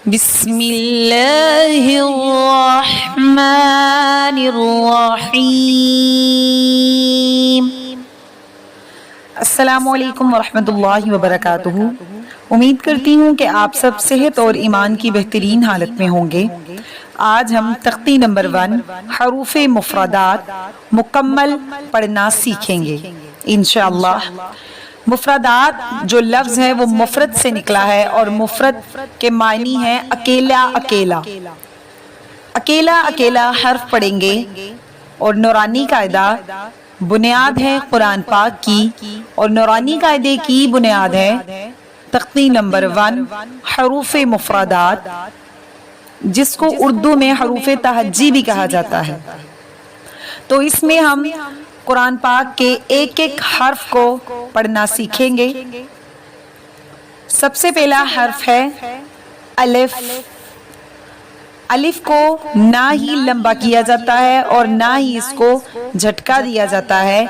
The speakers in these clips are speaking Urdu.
بسم اللہ الرحمن الرحیم۔ السلام علیکم ورحمۃ اللہ وبرکاتہ۔ امید کرتی ہوں کہ آپ سب صحت اور ایمان کی بہترین حالت میں ہوں گے۔ آج ہم تختی نمبر 1 حروف مفردات مکمل پڑھنا سیکھیں گے انشاءاللہ۔ مفردات جو لفظ ہے وہ مفرد سے نکلا ہے اور مفرد کے معنی ہے اکیلا اکیلا۔ اکیلا اکیلا حرف پڑھیں گے اور نورانی قاعدہ بنیاد ہے قرآن پاک کی، اور نورانی قاعدے کی بنیاد ہے تختی نمبر 1 حروف مفردات، جس کو اردو میں حروف تہجی بھی کہا جاتا ہے۔ تو اس میں ہم قرآن پاک کے ایک ایک حرف کو پڑھنا سیکھیں گے۔ سب سے پہلا حرف ہے الف۔ الف کو نہ ہی لمبا کیا جاتا ہے اور نہ ہی اس کو جھٹکا دیا جاتا ہے،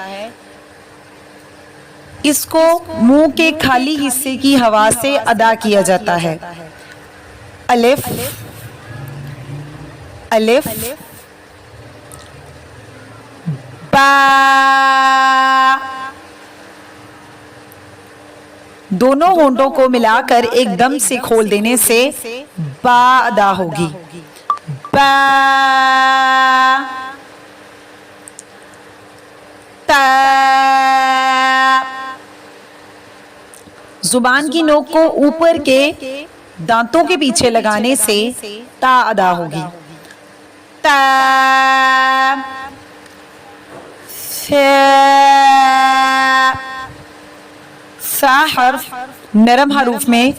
اس کو منہ کے خالی حصے کی ہوا سے ادا کیا جاتا ہے۔ الف الف با، دونوں ہونٹوں کو ملا کر ایک دم سے کھول دینے سے با ادا ہوگی۔ با تا، زبان کی نوک کو اوپر کے دانتوں کے پیچھے لگانے سے تا ادا ہوگی۔ تا سا حرف نرم حروف میں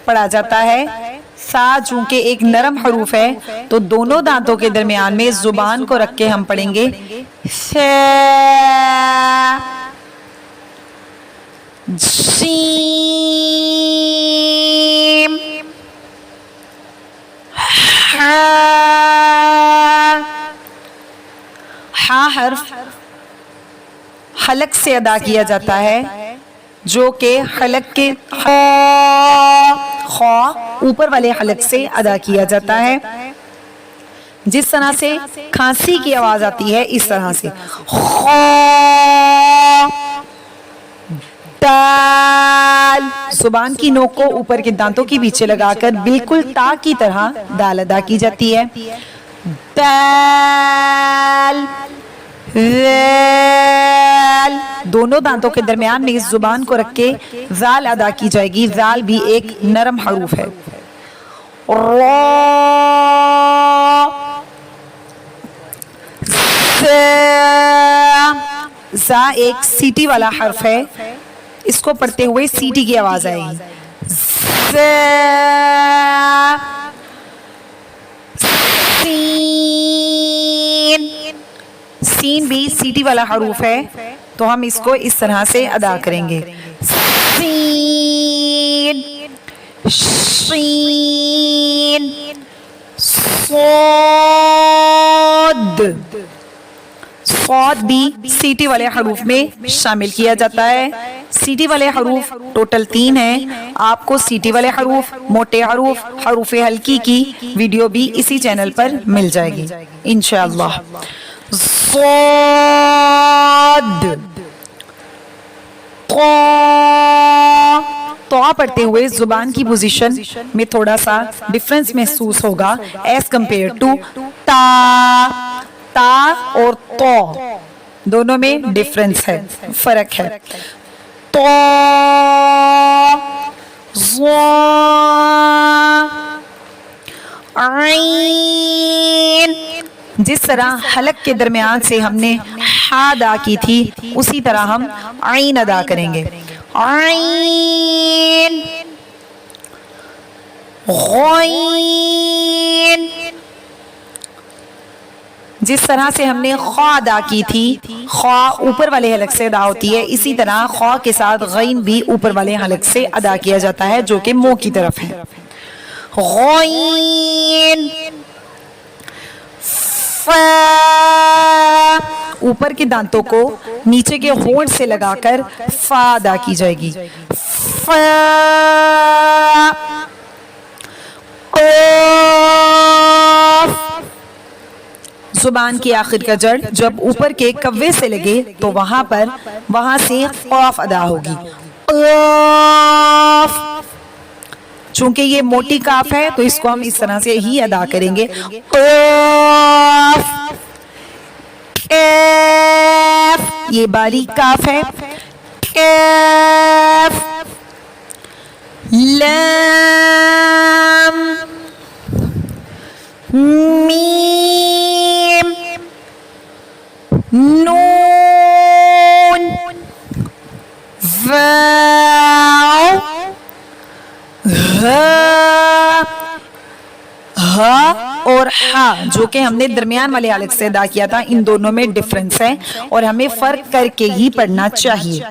پڑھا جاتا ہے۔ سا چونکہ ایک نرم حروف ہے تو دونوں دانتوں کے درمیان میں زبان کو رکھ کے ہم پڑھیں گے سا۔ جیم ہا، ہا حرف حلق سے ادا کیا جاتا ہے، جو کہ حلق کے خا اوپر والے حلق سے ادا کیا جاتا ہے۔ جس طرح سے کھانسی کی آواز آتی ہے اس طرح سے خا۔ دال، زبان کی نوک کو اوپر کے دانتوں کے پیچھے لگا کر بالکل تا کی طرح دال ادا کی جاتی ہے۔ دال ذال، دونوں دانتوں کے درمیان میں اس زبان کو رکھ کے ذال ادا کی جائے گی۔ ذال بھی ایک نرم حروف ہے۔ را، زا ایک سیٹی والا حرف ہے، اس کو پڑھتے ہوئے سیٹی کی آواز آئے گی۔ سین، سین بھی سیٹی والا حروف ہے تو ہم اس کو اس طرح سے ادا کریں گے سین شین۔ صاد، صاد بھی سیٹی والے حروف میں شامل کیا جاتا ہے۔ سیٹی والے حروف ٹوٹل 3 ہیں۔ آپ کو سیٹی والے حروف، موٹے حروف، حروف ہلکی کی ویڈیو بھی اسی چینل پر مل جائے گی انشاءاللہ۔ صاد، تو پڑھتے ہوئے زبان کی پوزیشن میں تھوڑا سا ڈفرنس محسوس ہوگا ایز کمپیئر ٹو تا۔ تا اور تو دونوں میں ڈفرنس ہے، فرق ہے۔ تو ظا عین، جس طرح حلق کے درمیان سے ہم نے ہا ادا کی تھی اسی طرح ہم عین ادا کریں گے۔ عین غین، جس طرح سے ہم نے خا ادا کی تھی، خا اوپر والے حلق سے ادا ہوتی ہے، اسی طرح خا کے ساتھ غین بھی اوپر والے حلق سے ادا کیا جاتا ہے جو کہ منہ کی طرف ہے۔ غین فا، اوپر کے دانتوں کو نیچے کے ہونٹ سے لگا کر فا ادا کی جائے گی۔ فا زبان کی آخر کا جڑ جب اوپر کے کوے سے لگے تو وہاں سے قاف ادا ہوگی. قاف. چونکہ یہ موٹی کاف ہے تو اس کو ہم اس طرح سے ہی ادا کریں گے. قاف. کاف. یہ باریک کاف ہے. کاف. لام. میم. نون. واو. ہا اور ہا جو کہ ہم نے درمیان والے حلق سے ادا کیا تھا، ان دونوں میں ڈفرنس ہے اور ہمیں فرق کر کے ہی پڑھنا چاہیے.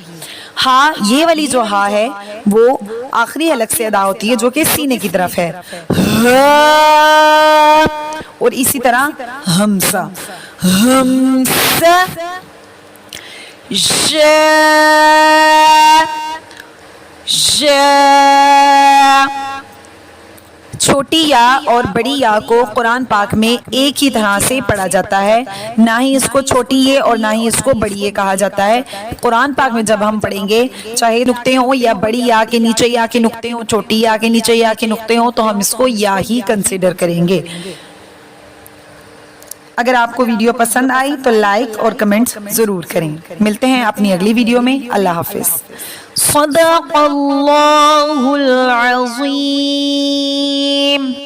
ہا، یہ والی جو ہا ہے وہ آخری حلق سے ادا ہوتی ہے جو کہ سینے کی طرف ہے. اور اسی طرح ہمزہ. ہمزہ. چھوٹی یا اور بڑی یا کو قرآن پاک میں ایک ہی طرح سے پڑھا جاتا ہے، نہ ہی اس کو چھوٹی یہ اور نہ ہی اس کو بڑی یہ کہا جاتا ہے. قرآن پاک میں جب ہم پڑھیں گے چاہے نقطے ہوں یا بڑی یا کے نیچے یا کے نقطے ہوں، چھوٹی یا کے نیچے یا کے نقطے ہوں، تو ہم اس کو یا ہی کنسیڈر کریں گے. اگر آپ کو ویڈیو پسند آئی تو لائک اور کمنٹ ضرور کریں. ملتے ہیں اپنی اگلی ویڈیو میں. اللہ حافظ. صدق اللہ العظیم.